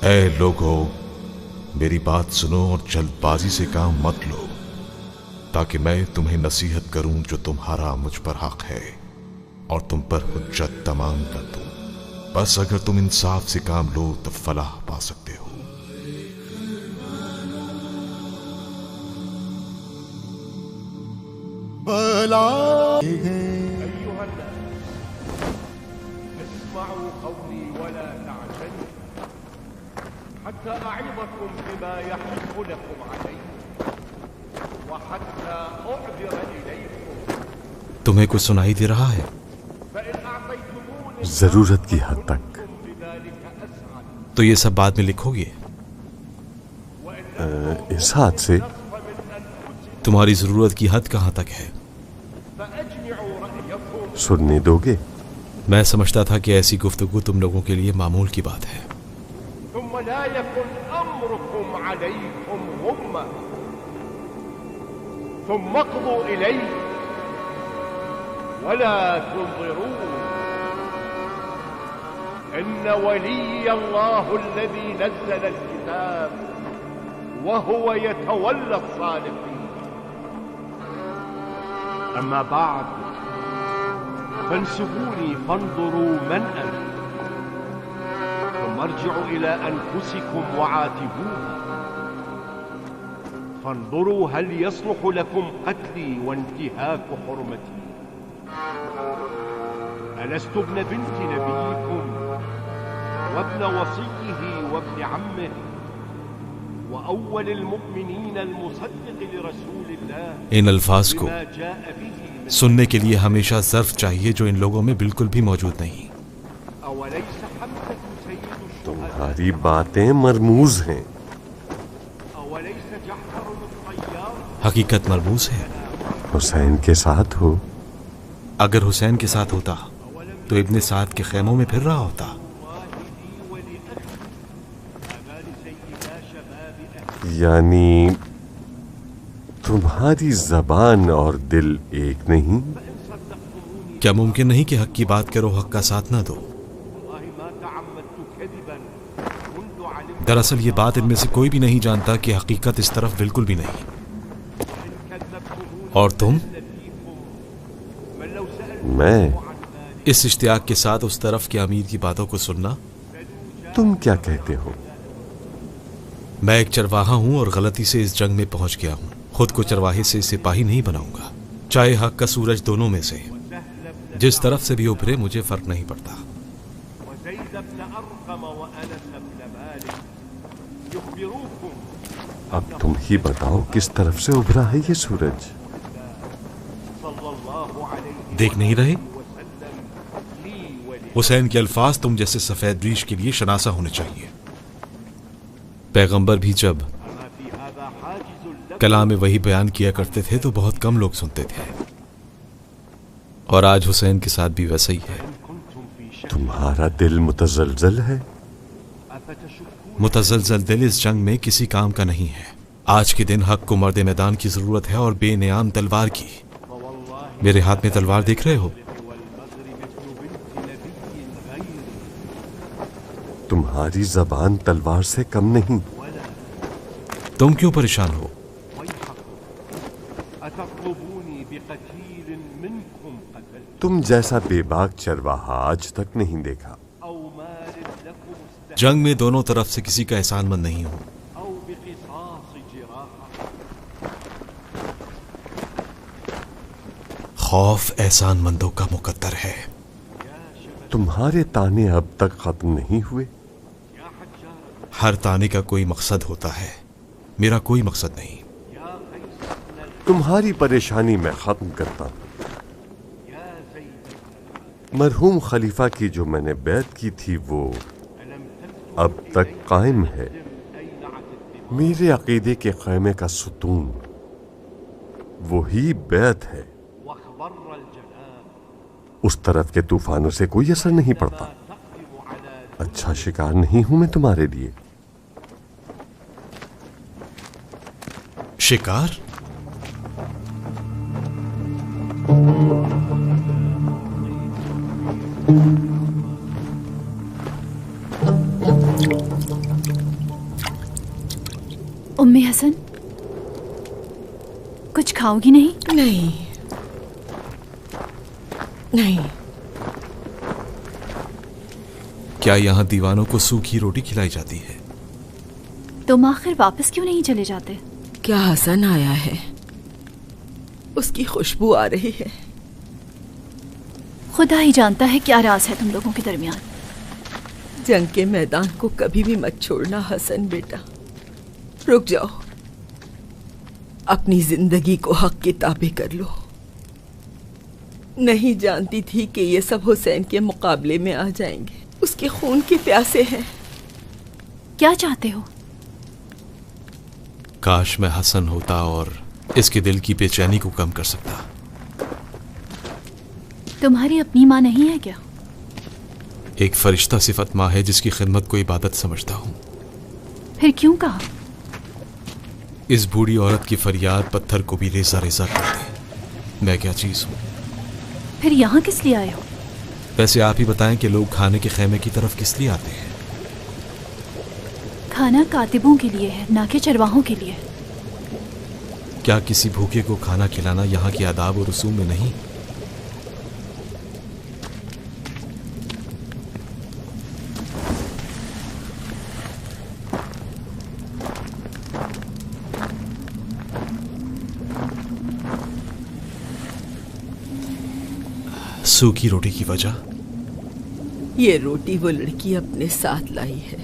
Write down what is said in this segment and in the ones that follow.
اے لوگو، میری بات سنو اور جلدبازی سے کام مت لو، تاکہ میں تمہیں نصیحت کروں جو تمہارا مجھ پر حق ہے اور تم پر حجت تمام کر دوں۔ بس اگر تم انصاف سے کام لو تو فلاح پا سکتے ہو۔ أيها الناس اسمعوا قولي ولا تعجلوا حتى أعظكم بما يحق لكم عليه وحتى أعذر إليكم تمہیں کچھ سنائی دے رہا ہے؟ فإن أعطيتموني ضرورت کی حد تک۔ بذلك أسعد تو یہ سب بعد میں لکھو گے؟ اس حد سے تمہاری ضرورت کی حد کہاں تک ہے؟ فأجمعوا رأيكم سننے دو گے؟ میں سمجھتا تھا کہ ایسی گفتگو تم لوگوں کے لیے معمول کی بات ہے۔ ثم لا يكن أمركم عليكم غمة ثم اقضوا إلي ولا تنظرون إن ولي الله الذي نزل الكتاب وهو يتولى الصالحين أما بعد فانسبوني فانظروا من أنا ثم ارجعوا إلى أنفسكم وعاتبوها فانظروا هل يصلح لكم قتلي وانتهاك حرمتي ألست ابن بنت نبيكم وابن وصيه وابن عمه وأول المؤمنين المصدق لرسول الله ان الفاظ کو بما جاء به من سننے کے لیے ہمیشہ ظرف چاہیے جو ان لوگوں میں بالکل بھی موجود نہیں۔ أوليس حمزة سيد الشهداء تمہاری باتیں مرموز ہیں۔ أوليس جعفر الطيار حقیقت مرموز ہے۔ حسین کے ساتھ ہو، اگر حسین کے ساتھ ہوتا تو ابن سعد کے خیموں میں پھر رہا ہوتا۔ والدي ولأخي أبا لسيدا شباب أهل یعنی تمہاری زبان اور دل ایک نہیں؟ فإن صدقتموني کیا ممکن نہیں کہ حق کی بات کرو حق کا ساتھ نہ دو؟ والله ما تعمدت كذبا منذ علمت دراصل یہ بات ان میں سے کوئی بھی نہیں جانتا کہ حقیقت اس طرف بالکل بھی نہیں۔ إن كذبتموني اور تم فيكم من لو سألت میں؟ عن ذلك اس اشتیاق کے ساتھ اس طرف کے امیر کی باتوں کو سننا؟ تم کیا کہتے ہو؟ میں ایک چرواہا ہوں اور غلطی سے اس جنگ میں پہنچ گیا ہوں۔ خود کو چرواہے سے سپاہی نہیں بناؤں گا، چاہے حق کا سورج دونوں میں سے جس طرف سے بھی ابھرے مجھے فرق نہیں پڑتا۔ وزيد بن أرقم وأنس بن مالك يخبروكم اب تم ہی بتاؤ کس طرف سے ابھرا ہے یہ سورج؟ صلى الله عليه دیکھ نہیں رہے؟ وسلم لي ولي حسین کے الفاظ تم جیسے سفید ریش کے لیے شناسا ہونے چاہیے۔ پیغمبر بھی جب أما في هذا حاجز لكم کلام وہی بیان کیا کرتے تھے تو بہت کم لوگ سنتے تھے، اور آج حسین کے ساتھ بھی ویسا ہی ہے۔ إن كنتم في شك تمہارا دل متزلزل ہے؟ أفتشكون متزلزل دل اس جنگ میں کسی کام کا نہیں ہے۔ آج کے دن حق کو مرد میدان کی ضرورت ہے اور بے نیام تلوار کی۔ فوالله میرے ہاتھ میں تلوار دیکھ رہے ہو؟ والمغرب ابن بنت نبي غير تمہاری زبان تلوار سے کم نہیں۔ ولا تم کیوں پریشان ہو؟ ويحكم أتطلبوني بقتيل منكم قتلت تم جیسا بے باک چرواہا آج تک نہیں دیکھا۔ أو مال لكم استحق جنگ میں دونوں طرف سے کسی کا احسان مند نہیں ہوں۔ أو بقصاص جراحة خوف احسان مندوں کا مقدر ہے۔ تمہارے تانے اب تک ختم نہیں ہوئے؟ يا حجار ہر تانے کا کوئی مقصد ہوتا ہے، میرا کوئی مقصد نہیں۔ يا قيس بن تمہاری پریشانی میں ختم کرتا ہوں۔ يا زيد مرحوم خلیفہ کی جو میں نے بیعت کی تھی وہ ألم تذكر اب تک قائم ہے۔ أينعت الدماء میرے عقیدے کے خیمے کا ستون وہی بیعت ہے۔ واخضر الجنان اس طرف کے طوفانوں سے کوئی اثر نہیں پڑتا۔ تقدم على اچھا شکار نہیں ہوں میں تمہارے لیے۔ شکار؟ उम्मे हसन, कुछ खाओगी नहीं? नहीं नहीं। क्या यहाँ दीवानों को सूखी रोटी खिलाई जाती है? तुम आखिर वापस क्यों नहीं चले जाते? क्या हसन आया है, उसकी खुशबू आ रही है। खुदा ही जानता है क्या राज है तुम लोगों के दरमियान। जंग के मैदान को कभी भी मत छोड़ना हसन बेटा। रुक जाओ, अपनी जिंदगी को हक की ताबे कर लो। नहीं जानती थी कि ये सब हुसैन के मुकाबले में आ जाएंगे। उसके खून के प्यासे हैं। क्या चाहते हो? काश मैं हसन होता और इसके दिल की बेचैनी को कम कर सकता। तुम्हारी अपनी माँ नहीं है क्या? एक फरिश्ता सिफत माँ है जिसकी खिदमत को इबादत समझता हूँ। फिर क्यों कहा? इस बूढ़ी औरत की फरियाद पत्थर को भी रेजा रेजा कर दे। मैं क्या चीज हूँ? फिर यहाँ किस लिए आए हो? वैसे आप ही बताएं कि लोग खाने के खेमे की तरफ किस लिए आते हैं? खाना कातिबों के लिए है, ना कि चरवाहों के लिए। क्या किसी भूखे को खाना खिलाना यहाँ के आदाब और रसूम में नहीं? सूखी रोटी की वजह? ये रोटी वो लड़की अपने साथ लाई है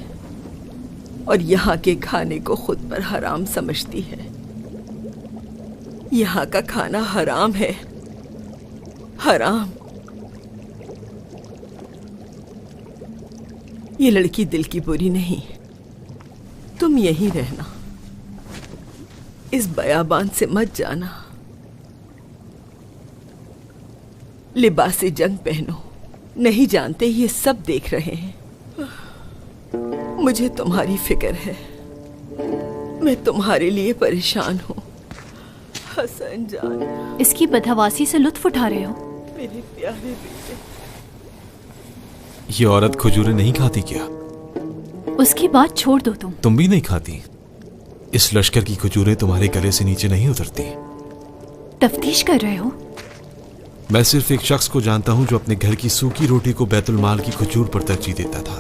और यहाँ के खाने को खुद पर हराम समझती है। यहाँ का खाना हराम है, हराम। ये लड़की दिल की बुरी नहीं। तुम यहीं रहना, इस बयाबान से मत जाना। लिबासे जंग पहनो। नहीं जानते ये सब देख रहे हैं। मुझे तुम्हारी फिक्र है, मैं तुम्हारे लिए परेशान हूँ हसन जान। इसकी बदहवासी से लुत्फ उठा रहे हो? मेरे प्यारे बेटे। ये औरत खजूरें नहीं खाती क्या? उसकी बात छोड़ दो। तुम भी नहीं खाती? इस लश्कर की खजूरें तुम्हारे गले से नीचे नहीं उतरती। तफ्तीश कर रहे हो? मैं सिर्फ एक शख्स को जानता हूँ जो अपने घर की सूखी रोटी को बैतुल माल की खजूर पर तरजीह देता था।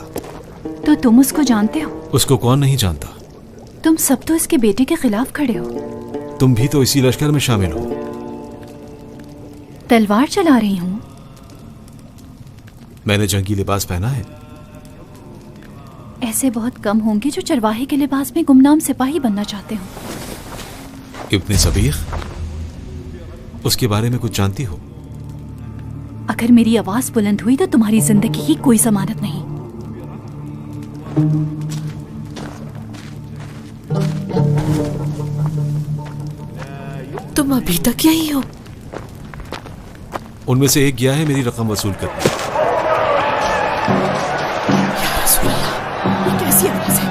तो तुम उसको जानते हो? उसको कौन नहीं जानता? तुम सब तो इसके बेटे के खिलाफ खड़े हो। तुम भी तो इसी लश्कर में शामिल हो। तलवार चला रही हूँ। मैंने जंगी लिबास पहना है। ऐसे बहुत कम होंगे जो चरवाहे के लिबास में गुमनाम सिपाही बनना चाहते हो। इब्ने सबीह, उसके बारे में कुछ जानती हो? अगर मेरी आवाज बुलंद हुई तो तुम्हारी जिंदगी की कोई जमानत नहीं। तुम अभी तक यही हो? उनमें से एक गया है मेरी रकम वसूल करने। या रसूल अल्लाह, ये कैसी आवाज है?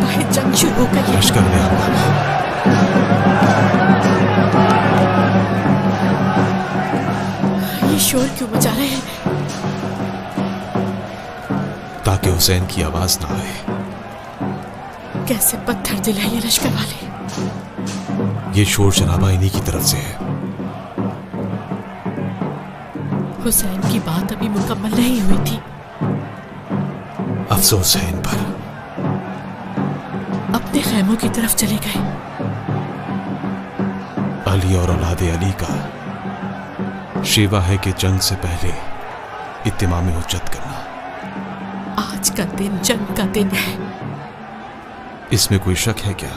बाहर जंग शुरू हो गई है। लश्कर में हमला। ये शोर क्यों मचा रहे हैं? ताकि हुसैन की आवाज ना आए। कैसे पत्थर दिल है ये लश्कर वाले। ये शोर शराबा इन्हीं की तरफ से है। हुसैन की बात अभी मुकम्मल नहीं हुई थी। अफसोस है इन पर। अपने खैमों की तरफ चले गए। अली और औलादे अली का शेवा है कि जंग से पहले इत्तिमाम हुज्जत करना। आज का दिन जंग का दिन है। इसमें कोई शक है क्या?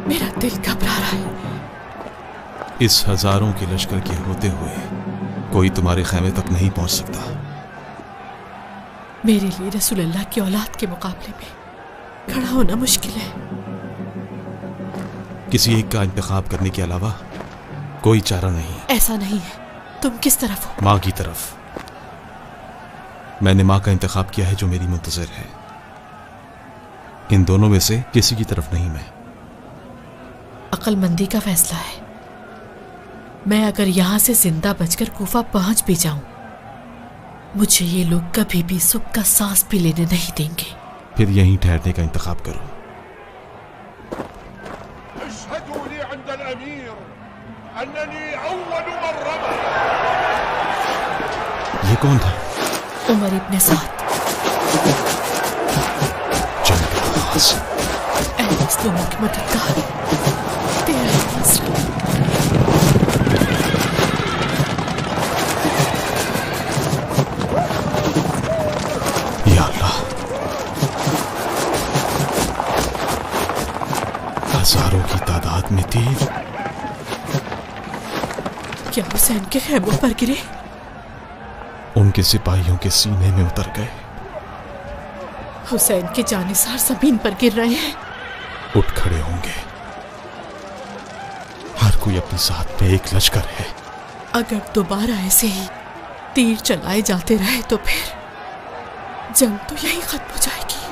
मेरा दिल घबरा रहा है। इस हजारों के लश्कर के होते हुए कोई तुम्हारे खैमे तक नहीं पहुंच सकता। मेरे लिए रसूल अल्लाह की औलाद के मुकाबले में खड़ा होना मुश्किल है। किसी एक का इंतखाब करने के अलावा कोई चारा नहीं। ऐसा नहीं है। तुम किस तरफ हो? माँ की तरफ। मैंने माँ का इंतखाब किया है जो मेरी मुंतज़िर है। इन दोनों में से किसी की तरफ नहीं। मैं अक्लमंदी का फैसला है। मैं अगर यहां से जिंदा बचकर कूफा पहुंच भी जाऊं मुझे ये लोग कभी भी सुख का सांस भी लेने नहीं देंगे। फिर यहीं ठहरने का इंतखाब करो। اشهدوا لي عند الأمير أنني أول من رمى. ये कौन था؟ उमर इब्ने साद। जंग का आगाज। ऐ मुस्लिमों की मददगार, तेरा नसर। या अल्लाह, हजारों की तादाद में तीर। क्या हुसैन के खैमों पर गिरे? उनके सिपाहियों के सीने में उतर गए। हुसैन के जानिसार जमीन पर गिर रहे हैं। उठ खड़े होंगे। हर कोई अपनी साथ में एक लश्कर है। अगर दोबारा ऐसे ही तीर चलाए जाते रहे तो फिर जंग तो यही खत्म हो जाएगी।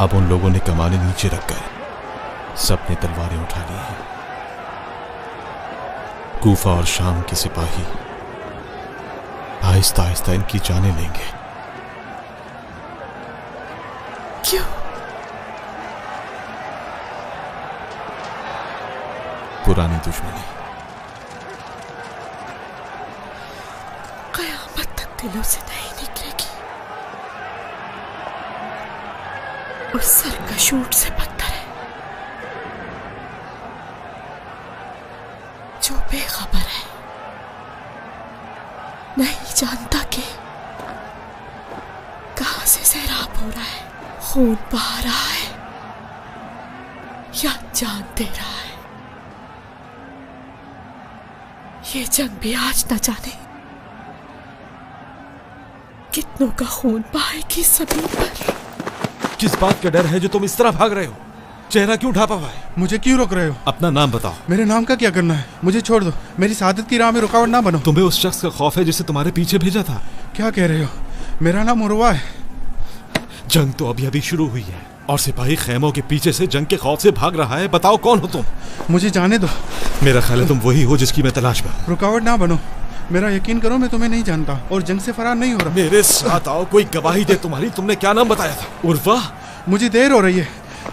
अब उन लोगों ने कमाने नीचे रख कर सबने तलवारें उठा ली हैं। कूफा और शाम के सिपाही आहिस्ता आहिस्ता इनकी जानें लेंगे। क्यों? पुरानी दुश्मनी कयामत तक दिलों से नहीं निकलेगी। उस सर का शूट से पत्थर है जो बेखबर है, नहीं जानता कि कहां से सैराब हो रहा है, खून बहा रहा है या जान दे रहा है। ये जंग भी आज न जाने कितनों का खून बहाएगी जमीन पर। किस बात का डर है जो तुम इस तरह भाग रहे हो? चेहरा क्यों ढापा हुआ है? मुझे क्यों रोक रहे हो? अपना नाम बताओ। मेरे नाम का क्या करना है? मुझे छोड़ दो। मेरी सादत की राह में रुकावट ना बनो। तुम्हें उस शख्स का खौफ है जिसे तुम्हारे पीछे भेजा था? क्या कह रहे हो? मेरा नाम उर्वा है। जंग तो अभी अभी शुरू हुई है और सिपाही खैमों के पीछे से जंग के खौफ से भाग रहा है। बताओ कौन हो तुम? मुझे जाने दो। मेरा ख्याल है तुम वही हो जिसकी मैं तलाश में हूं। रुकावट ना बनो। मेरा यकीन करो, मैं तुम्हें नहीं जानता और जंग से फरार नहीं हो रहा। मेरे साथ आओ, कोई गवाही दे तुम्हारी। तुमने क्या नाम बताया था? उर्वा? मुझे देर हो रही है।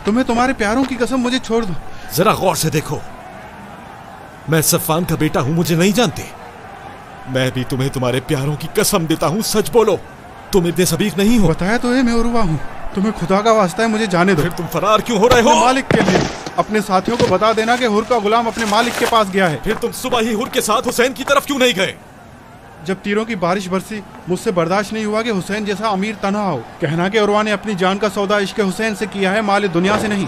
तुम्हें तुम्हारे प्यारों की कसम, मुझे छोड़ दो। जरा गौर से देखो, मैं सफ़ान का बेटा हूं, मुझे नहीं जानते? मैं भी तुम्हें तुम्हारे प्यारों की कसम देता हूं, सच बोलो, तुम इतने सबीक नहीं हो। बताया तो है मैं उर्वा हूँ। तुम्हें खुदा का वास्ता है, मुझे जाने दो। फिर तुम फरार क्यों हो रहे हो? मालिक के लिए। अपने साथियों को बता देना कि हुर का गुलाम अपने मालिक के पास गया है। फिर तुम सुबह ही हुर के साथ हुसैन की तरफ क्यों नहीं गए? जब तीरों की बारिश बरसी, मुझसे बर्दाश्त नहीं हुआ कि हुसैन जैसा अमीर तन्हा हो। कहना कि उर्वा ने अपनी जान का सौदा इश्क हुसैन से किया है, माल दुनिया से नहीं।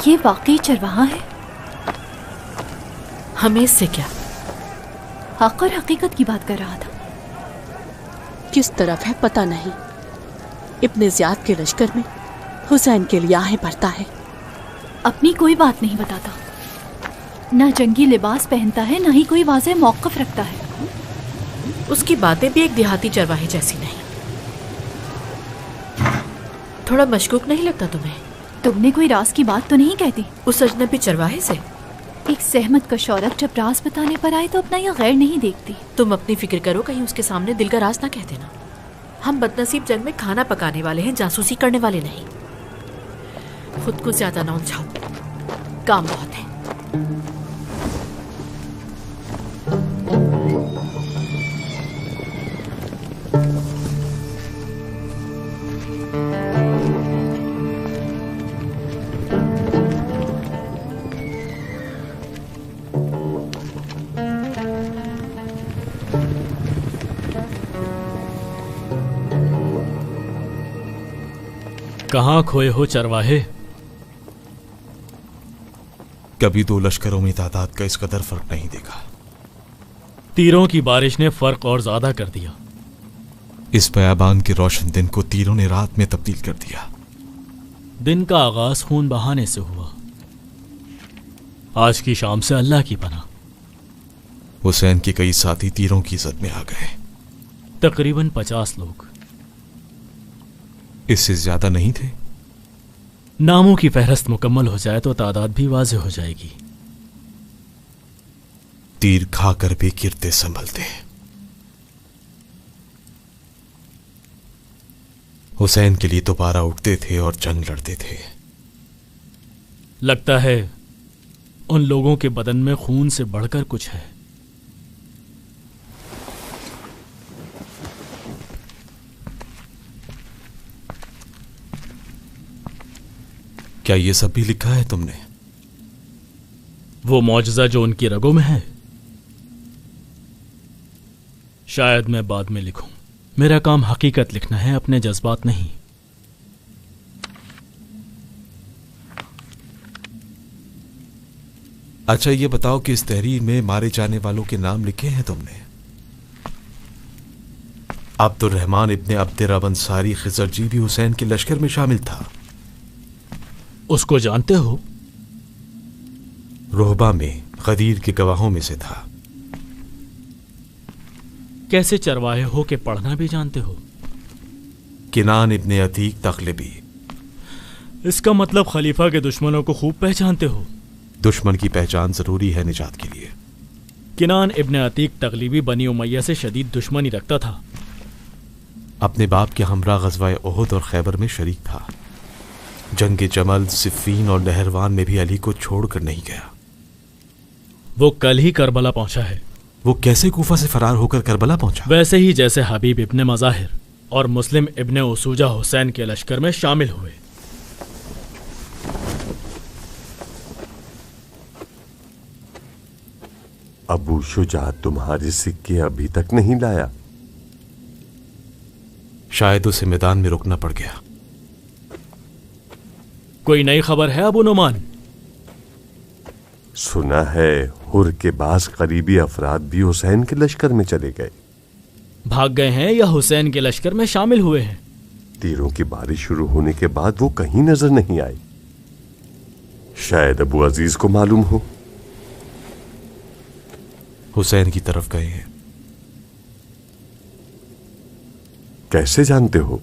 ये वाकई चरवाहा है? हमें इससे क्या? हक और हकीकत की बात कर रहा था। किस तरफ है पता नहीं। इब्ने ज़ियाद के लश्कर में हुसैन के लिए आहें भरता है। अपनी कोई बात नहीं बताता, ना जंगी लिबास पहनता है, ना ही कोई वाज़ेह मौक़िफ़ रखता है। उसकी बातें भी एक देहाती चरवाहे जैसी नहीं। थोड़ा मशकूक नहीं लगता तुम्हें? तुमने कोई राज की बात तो नहीं कहती उस अजनबी चरवाहे से? एक सहमत कश औरत जब राज बताने पर आए तो अपना यह गैर नहीं देखती। तुम अपनी फिक्र करो, कहीं उसके सामने दिल का राज ना कह देना। हम बदनसीब जंग में खाना पकाने वाले हैं, जासूसी करने वाले नहीं। खुद को ज्यादा ना उलझाओ, काम बहुत है। कहाँ खोए हो चरवाहे? कभी दो लश्करों में तादाद का इस कदर फर्क नहीं देखा। تیروں کی بارش نے فرق اور زیادہ کر دیا. اس بیابان کے روشن دن کو تیروں نے رات میں تبدیل کر دیا. دن کا آغاز خون بہانے سے ہوا. آج کی شام سے اللہ کی پناہ. حسین کے کئی ساتھی تیروں کی زد میں آ گئے. تقریباً 50 لوگ. اس سے زیادہ نہیں تھے؟ ناموں کی فہرست مکمل ہو جائے تو تعداد بھی واضح ہو جائے گی. تیر کھا کر بھی گرتے سنبھلتے. حسین کے لیے دوبارہ اٹھتے تھے اور جنگ لڑتے تھے. لگتا ہے ان لوگوں کے بدن میں خون سے بڑھ کر کچھ ہے. کیا یہ سب بھی لکھا ہے تم نے؟ وہ معجزہ جو ان کی رگوں میں ہے شاید میں بعد میں لکھوں. میرا کام حقیقت لکھنا ہے، اپنے جذبات نہیں. اچھا یہ بتاؤ کہ اس تحریر میں مارے جانے والوں کے نام لکھے ہیں تم نے؟ عبد الرحمن ابن عبد رب انصاری خزرجی بھی حسین کے لشکر میں شامل تھا. اس کو جانتے ہو؟ روحبا میں غدیر کے گواہوں میں سے تھا. کیسے چرواہے ہو کہ پڑھنا بھی جانتے ہو؟ کنان ابن عتیق تغلبی. اس کا مطلب خلیفہ کے دشمنوں کو خوب پہچانتے ہو. دشمن کی پہچان ضروری ہے نجات کے لیے. کنان ابن عتیق تغلبی بنی امیہ سے شدید دشمنی رکھتا تھا. اپنے باپ کے ہمراہ غزوہ احد اور خیبر میں شریک تھا. جنگ جمل، صفین اور نہروان میں بھی علی کو چھوڑ کر نہیں گیا. وہ کل ہی کربلا پہنچا ہے. وہ کیسے کوفہ سے فرار ہو کر کربلا پہنچا؟ ویسے ہی جیسے حبیب ابن مظاہر اور مسلم ابن اسوجہ حسین کے لشکر میں شامل ہوئے. ابو شجاع تمہارے سکے ابھی تک نہیں لایا؟ شاید اسے میدان میں رکنا پڑ گیا. کوئی نئی خبر ہے ابو نعمان؟ سنا ہے ہر کے بعض قریبی افراد بھی حسین کے لشکر میں چلے گئے. بھاگ گئے ہیں یا حسین کے لشکر میں شامل ہوئے ہیں؟ تیروں کی بارش شروع ہونے کے بعد وہ کہیں نظر نہیں آئی. شاید ابو عزیز کو معلوم ہو. حسین کی طرف گئے ہیں. کیسے جانتے ہو؟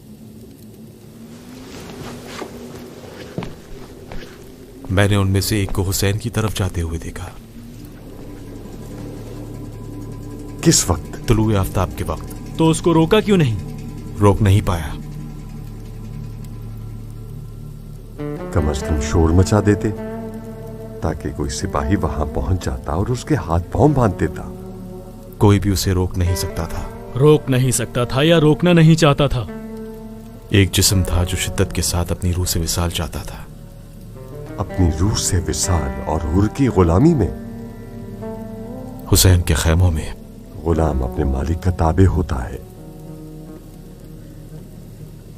میں نے ان میں سے ایک کو حسین کی طرف جاتے ہوئے دیکھا. کس وقت؟ طلوع آفتاب کے وقت. تو اس کو روکا کیوں نہیں؟ روک نہیں پایا. کم از کم شور مچا دیتے تاکہ کوئی سپاہی وہاں پہنچ جاتا اور اس کے ہاتھ پاؤں باندھ دیتا. کوئی بھی اسے روک نہیں سکتا تھا. روک نہیں سکتا تھا یا روکنا نہیں چاہتا تھا؟ ایک جسم تھا جو شدت کے ساتھ اپنی روح سے وصال چاہتا تھا. اپنی روح سے وصال اور حر کی غلامی میں؟ حسین کے خیموں میں. غلام اپنے مالک کا تابع ہوتا ہے.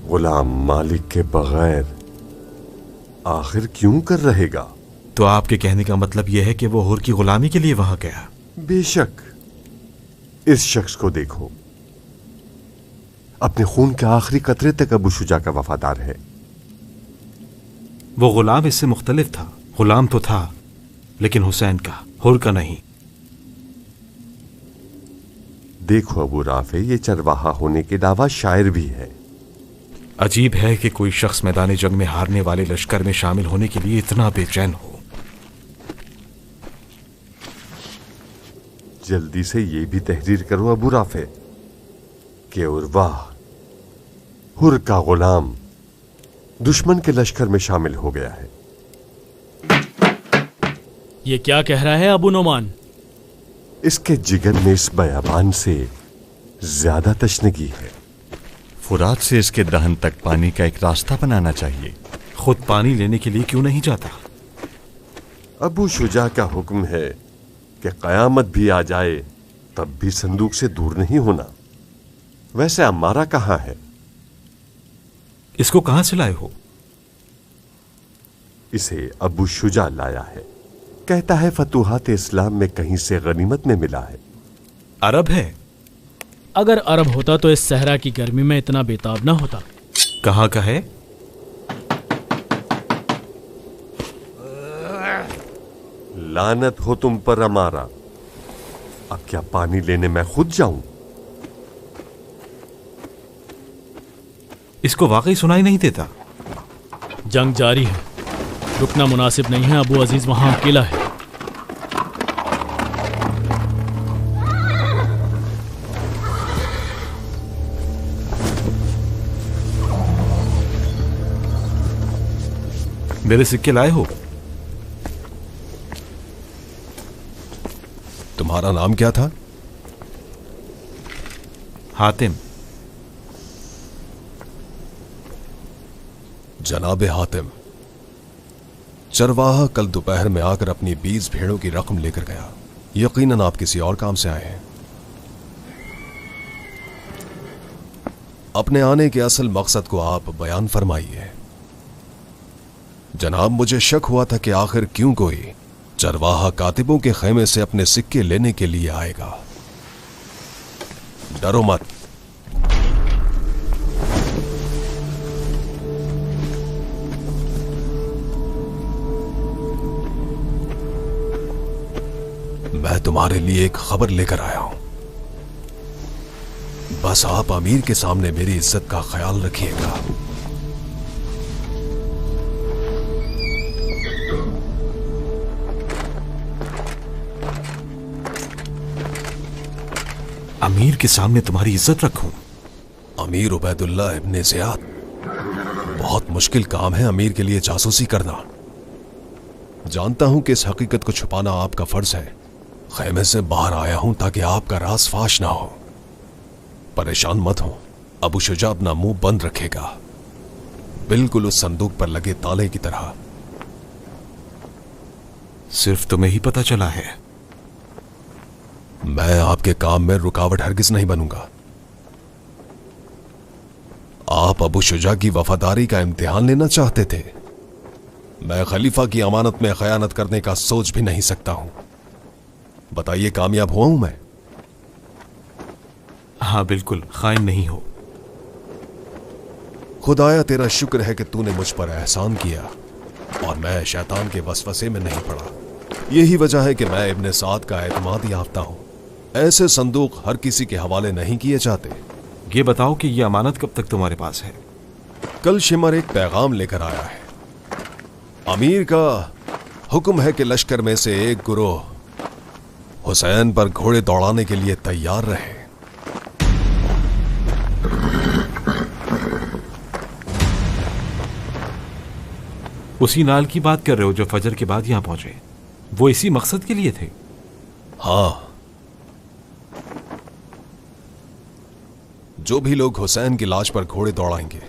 غلام مالک کے بغیر آخر کیوں کر رہے گا؟ تو آپ کے کہنے کا مطلب یہ ہے کہ وہ حر کی غلامی کے لیے وہاں گیا؟ بے شک. اس شخص کو دیکھو، اپنے خون کے آخری قطرے تک ابو شجاع کا وفادار ہے. وہ غلام اس سے مختلف تھا. غلام تو تھا لیکن حسین کا، حر کا نہیں. دیکھو ابو رافع، یہ چرواہا ہونے کے علاوہ شاعر بھی ہے. عجیب ہے کہ کوئی شخص میدان جنگ میں ہارنے والے لشکر میں شامل ہونے کے لیے اتنا بے چین ہو. جلدی سے یہ بھی تحریر کرو ابو رافع کہ عروہ حر کا غلام دشمن کے لشکر میں شامل ہو گیا ہے. یہ کیا کہہ رہا ہے ابو نعمان؟ اس کے جگر میں اس بیابان سے زیادہ تشنگی ہے. فرات سے اس کے دہن تک پانی کا ایک راستہ بنانا چاہیے. خود پانی لینے کے لیے کیوں نہیں جاتا؟ ابو شجاع کا حکم ہے کہ قیامت بھی آ جائے تب بھی صندوق سے دور نہیں ہونا. ویسے عمارہ کہاں ہے؟ اس کو کہاں سے لائے ہو؟ اسے ابو شجاع لایا ہے. کہتا ہے فتوحات اسلام میں کہیں سے غنیمت میں ملا ہے. अरब है? अगर अरब होता तो इस सहरा की गर्मी में इतना बेताब ना होता। कहाँ का है? लानत हो तुम पर अमारा। अब क्या पानी लेने मैं खुद जाऊं? इसको वाकई सुनाई नहीं देता। जंग जारी है, रुकना मुनासिब नहीं है। अबू अजीज वहां अकेला है। मेरे सिक्के लाए हो? तुम्हारा नाम क्या था? हातिम। जनाबे हातिम, चरवाहा कल दोपहर में आकर अपनी 20 भेड़ों की रकम लेकर गया। यकीनन आप किसी और काम से आए हैं। अपने आने के असल मकसद को आप बयान फरमाइए। जनाब, मुझे शक हुआ था कि आखिर क्यों कोई चरवाहा कातिबों के खेमे से अपने सिक्के लेने के लिए आएगा। डरो मत। मैं तुम्हारे लिए एक खबर लेकर आया हूं। बस आप अमीर के सामने मेरी इज्जत का ख्याल रखिएगा। अमीर के सामने तुम्हारी इज्जत रखूं? अमीर उबैदुल्लाह इब्ने ज़ियाद। बहुत मुश्किल काम है अमीर के लिए जासूसी करना। जानता हूं कि इस हकीकत को छुपाना आपका फर्ज है। खेमे से बाहर आया हूं ताकि आपका राज फाश ना हो। परेशान मत हो, अबू शुजा अपना मुंह बंद रखेगा, बिल्कुल उस संदूक पर लगे ताले की तरह। सिर्फ तुम्हें ही पता चला है? मैं आपके काम में रुकावट हरगिज नहीं बनूंगा। आप अबू शुजा की वफादारी का इम्तिहान लेना चाहते थे। मैं खलीफा की अमानत में खयानत करने का सोच भी नहीं सकता हूं। बताइए, कामयाब हुआ हूं मैं? हाँ बिल्कुल, खाइन नहीं हो। खुदाया तेरा शुक्र है कि तूने मुझ पर एहसान किया और मैं शैतान के वसवसे में नहीं पड़ा। यही वजह है कि मैं इब्ने साद का एतमाद याफ्ता हूं। ऐसे संदूक हर किसी के हवाले नहीं किए जाते। ये बताओ कि ये अमानत कब तक तुम्हारे पास है? कल शिमर एक पैगाम लेकर आया है। अमीर का हुक्म है कि लश्कर में से एक गुरोह हुसैन पर घोड़े दौड़ाने के लिए तैयार रहे। उसी नाल की बात कर रहे हो जो फजर के बाद यहां पहुंचे? वो इसी मकसद के लिए थे? हाँ। जो भी लोग हुसैन की लाश पर घोड़े दौड़ाएंगे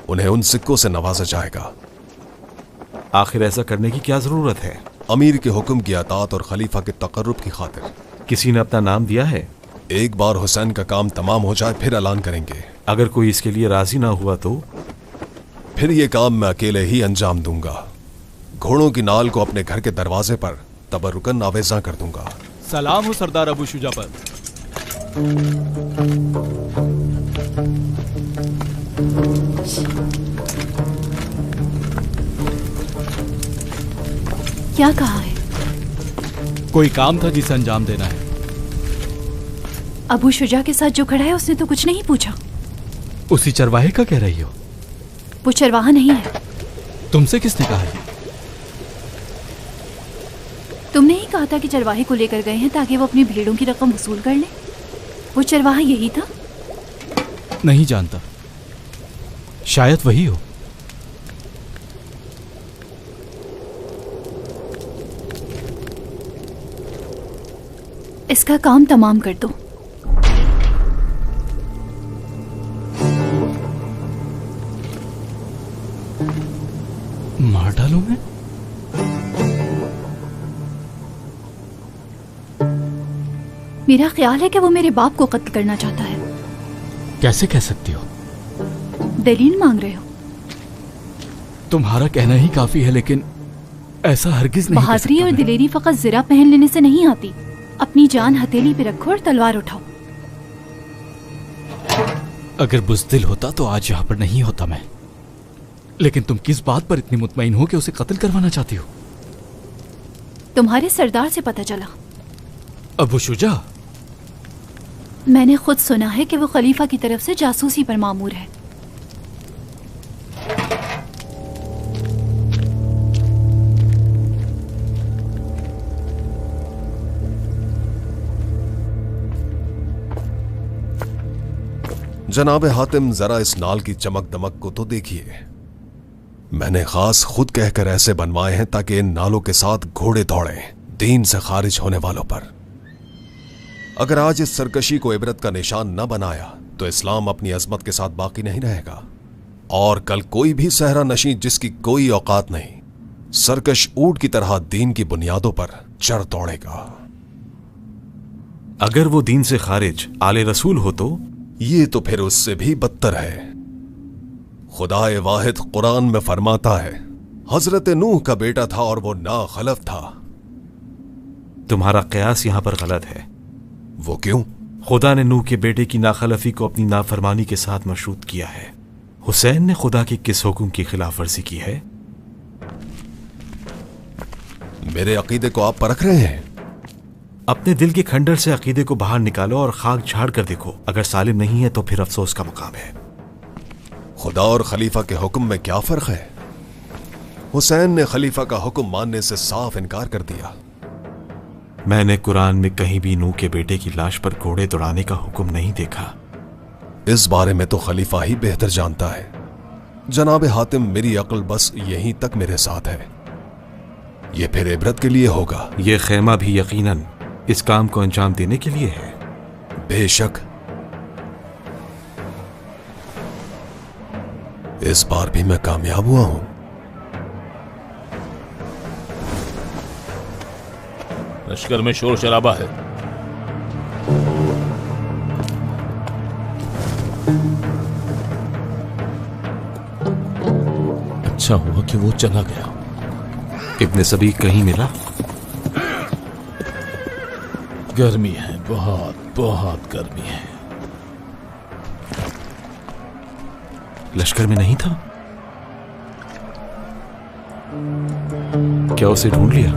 उन्हें उन सिक्कों से नवाजा जाएगा। आखिर ऐसा करने की क्या जरूरत है? अमीर के हुक्म की अतात और खलीफा के तकर्रुब की खातिर। किसी ने अपना नाम दिया है? एक बार हुसैन का काम तमाम हो जाए फिर ऐलान करेंगे। अगर कोई इसके लिए राजी ना हुआ तो? फिर ये काम मैं अकेले ही अंजाम दूंगा। घोड़ों की नाल को अपने घर के दरवाजे पर तबरुकन नावेजा कर दूंगा। सलाम हो सरदार अबू शुजा पर। क्या कहा है? कोई काम था जिसे अंजाम देना है। अबू शुजा के साथ जो खड़ा है उसने तो कुछ नहीं पूछा। उसी चरवाहे का कह रही हो? वो चरवाहा नहीं है। तुमसे किसने कहा है? तुमने ही कहा था कि चरवाहे को लेकर गए हैं ताकि वो अपनी भेड़ों की रकम वसूल कर ले। वो चरवाहा यही था? नहीं जानता, शायद वही हो। इसका काम तमाम कर दो। मार डालूं मैं? मेरा ख्याल है कि वो मेरे बाप को कत्ल करना चाहता है। कैसे कह सकती हो? दलील मांग रहे हो? तुम्हारा कहना ही काफी है, लेकिन ऐसा हरगिज नहीं कर सकता। बहादुरी और दिलेरी फकत ज़रा पहन लेने से नहीं आती। अपनी जान हथेली पे रखो और तलवार उठाओ। अगर बुज़दिल होता तो आज यहां पर नहीं होता मैं। लेकिन तुम किस बात पर इतनी मुतमईन हो कि उसे कत्ल करवाना चाहती हो? तुम्हारे सरदार से पता चला। अबू शुजा? मैंने खुद सुना है कि वो खलीफा की तरफ से जासूसी पर मामूर है। जनाब हातिम, जरा इस नाल की चमक दमक को तो देखिए। मैंने खास खुद कहकर ऐसे बनवाए हैं ताकि इन नालों के साथ घोड़े दौड़ें दीन से खारिज होने वालों पर। अगर आज इस सरकशी को इबरत का निशान न बनाया तो इस्लाम अपनी अजमत के साथ बाकी नहीं रहेगा, और कल कोई भी सहरा नशीं जिसकी कोई औकात नहीं, सरकश ऊंट की तरह दीन की बुनियादों पर चढ़ दौड़ेगा। अगर वो दीन से खारिज आले रसूल हो तो ये तो फिर उससे भी बदतर है। खुदाए वाहिद कुरान में फरमाता है, हजरत नूह का बेटा था और वो नाखलफ था। तुम्हारा कयास यहां पर गलत है। वो क्यों? खुदा ने नूह के बेटे की नाखलफी को अपनी नाफरमानी के साथ मशरूत किया है। हुसैन ने खुदा के किस हुक्म की खिलाफ वर्जी की है? मेरे अकीदे को आप परख रहे हैं? अपने दिल के खंडर से अकीदे को बाहर निकालो और खाक झाड़ कर देखो। अगर सालिम नहीं है तो फिर अफसोस का मुकाम है। खुदा और खलीफा के हुक्म में क्या फर्क है? हुसैन ने खलीफा का हुक्म मानने से साफ इनकार कर दिया। मैंने कुरान में कहीं भी नूह के बेटे की लाश पर घोड़े दौड़ाने का हुक्म नहीं देखा। इस बारे में तो खलीफा ही बेहतर जानता है। जनाब हातिम, मेरी अक्ल बस यहीं तक मेरे साथ है। ये फिर इबरत के लिए होगा। ये खेमा भी यकीनन इस काम को अंजाम देने के लिए है। बेशक। इस बार भी मैं कामयाब हुआ हूं। लश्कर में शोर शराबा है। अच्छा हुआ कि वो चला गया। इब्ने सबी कहीं मिला? गर्मी है, बहुत बहुत गर्मी है। लश्कर में नहीं था? क्या उसे ढूंढ लिया?